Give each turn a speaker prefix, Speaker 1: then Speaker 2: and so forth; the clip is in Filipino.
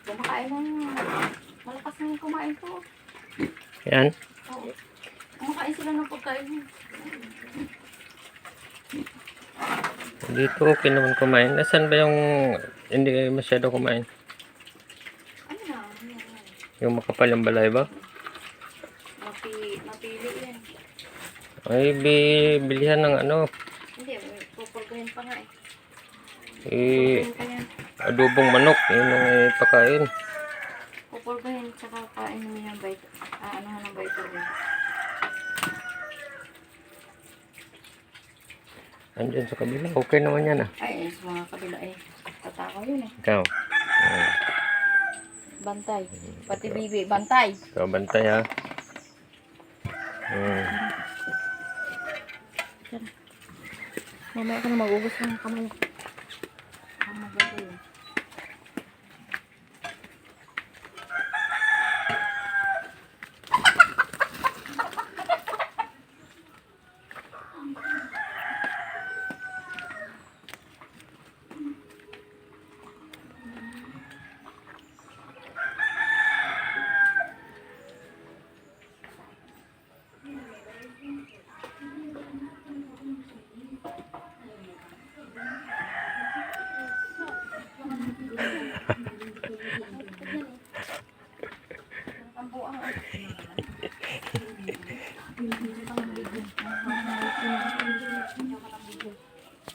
Speaker 1: Kumakain na yun. Malakas na yung kumain ko.
Speaker 2: Yan.
Speaker 1: Oo. Kumakain sila ng pagkain.
Speaker 2: Dito okay naman kumain. Nasaan ba yung hindi masyado kumain?
Speaker 1: Ano na?
Speaker 2: Yung makapal yung balay ba?
Speaker 1: Mapili yan.
Speaker 2: Ay, bilihan ng ano.
Speaker 1: Hindi, pupulgahin pa nga eh.
Speaker 2: Eh,
Speaker 1: Pupulgahin pa yan.
Speaker 2: adobong manok. Yun ang ipakain.
Speaker 1: Pupulgahin tsaka kain mo yung ano ng vitamin.
Speaker 2: Andyan sa kabila. Okay naman yan ah.
Speaker 1: Ay, sa mga kabila eh. Tatakaw yun eh.
Speaker 2: Ikaw.
Speaker 1: Bantay. Pati bibi, bantay.
Speaker 2: Ikaw bantay ha.
Speaker 1: Mamaya ko na magugus ng kamay.